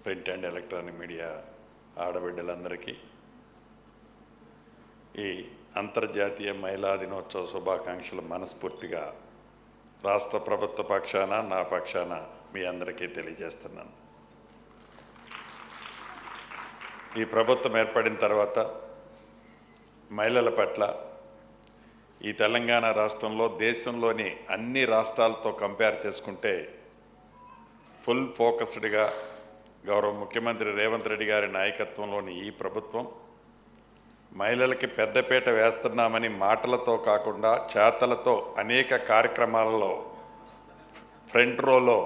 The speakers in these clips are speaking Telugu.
ప్రింట్ అండ్ ఎలక్ట్రానిక్ మీడియా ఆడబిడ్డలందరికీ ఈ అంతర్జాతీయ మహిళా దినోత్సవ శుభాకాంక్షలు మనస్ఫూర్తిగా రాష్ట్ర ప్రభుత్వ పక్షాన నా పక్షాన మీ అందరికీ తెలియజేస్తున్నాను. ఈ ప్రభుత్వం ఏర్పడిన తర్వాత మహిళల పట్ల ఈ తెలంగాణ రాష్ట్రంలో దేశంలోని అన్ని రాష్ట్రాలతో కంపేర్ చేసుకుంటే ఫుల్ ఫోకస్డ్గా గౌరవ ముఖ్యమంత్రి రేవంత్ రెడ్డి గారి నాయకత్వంలోని ఈ ప్రభుత్వం మహిళలకి పెద్దపీట వేస్తున్నామని మాటలతో కాకుండా చేతలతో అనేక కార్యక్రమాలలో ఫ్రంట్ రోలో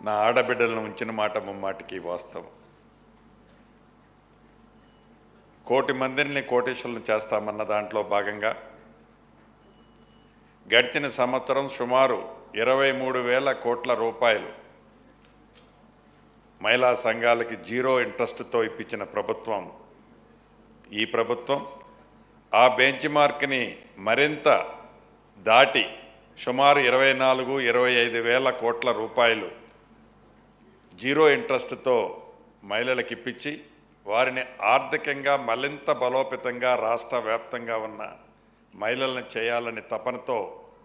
నా ఆడబిడ్డలను ఉంచిన మాట ముమ్మాటికి వాస్తవం. 1 కోటి మందిని కోటీశ్వరులను చేస్తామన్న దాంట్లో భాగంగా గడిచిన సంవత్సరం సుమారు 23,000 కోట్ల రూపాయలు మహిళా సంఘాలకి జీరో ఇంట్రెస్ట్తో ఇప్పించిన ప్రభుత్వం ఈ ప్రభుత్వం. ఆ బెంచ్ మార్క్ని మరింత దాటి సుమారు 24-25,000 కోట్ల రూపాయలు జీరో ఇంట్రెస్ట్తో మహిళలకు ఇప్పించి వారిని ఆర్థికంగా మరింత బలోపేతంగా రాష్ట్ర వ్యాప్తంగా ఉన్న మహిళలను చేయాలని తపనతో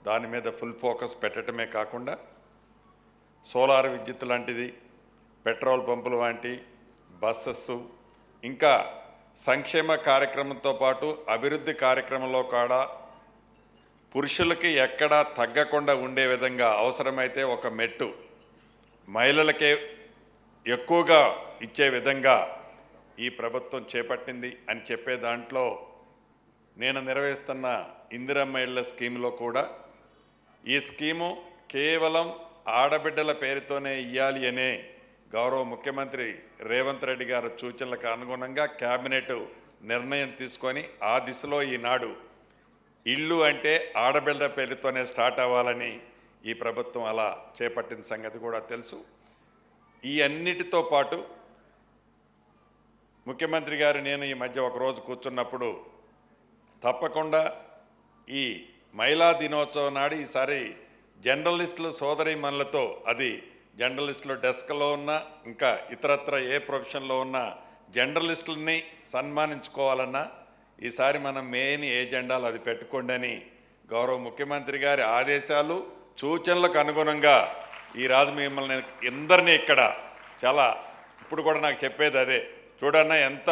దాని మీద ఫుల్ ఫోకస్ పెట్టడమే కాకుండా సోలార్ విద్యుత్ లాంటిది, పెట్రోల్ పంపులు వంటి బస్సెస్, ఇంకా సంక్షేమ కార్యక్రమంతో పాటు అభివృద్ధి కార్యక్రమంలో కూడా పురుషులకి ఎక్కడా తగ్గకుండా ఉండే విధంగా అవసరమైతే ఒక మెట్టు మహిళలకే ఎక్కువగా ఇచ్చే విధంగా ఈ ప్రభుత్వం చేపట్టింది అని చెప్పే దాంట్లో నేను నిర్వహిస్తున్న ఇందిరమ్మ ఇళ్ల స్కీమ్లో కూడా ఈ స్కీము కేవలం ఆడబిడ్డల పేరుతోనే ఇవ్వాలి అనే గౌరవ ముఖ్యమంత్రి రేవంత్ రెడ్డి గారి సూచనలకు అనుగుణంగా కేబినెట్ నిర్ణయం తీసుకొని ఆ దిశలో ఈనాడు ఇల్లు అంటే ఆడబిడ్డ పేరుతోనే స్టార్ట్ అవ్వాలని ఈ ప్రభుత్వం అలా చేపట్టిన సంగతి కూడా తెలుసు. ఈ అన్నిటితో పాటు ముఖ్యమంత్రి గారు నేను ఈ మధ్య ఒకరోజు కూర్చున్నప్పుడు తప్పకుండా ఈ మహిళా దినోత్సవం నాడు ఈసారి జర్నలిస్టులు సోదరీమణులతో, అది జర్నలిస్టులు డెస్క్లో ఉన్న ఇంకా ఇతరత్ర ఏ ప్రొఫెషన్లో ఉన్న జర్నలిస్టులని సన్మానించుకోవాలన్నా ఈసారి మనం మెయిన్ ఏజెండాలు అది పెట్టుకోండి అని గౌరవ ముఖ్యమంత్రి గారి ఆదేశాలు సూచనలకు అనుగుణంగా ఈరోజు మిమ్మల్ని అందరినీ ఇక్కడ చాలా ఇప్పుడు కూడా నాకు చెప్పేది అదే. చూడన్నా ఎంత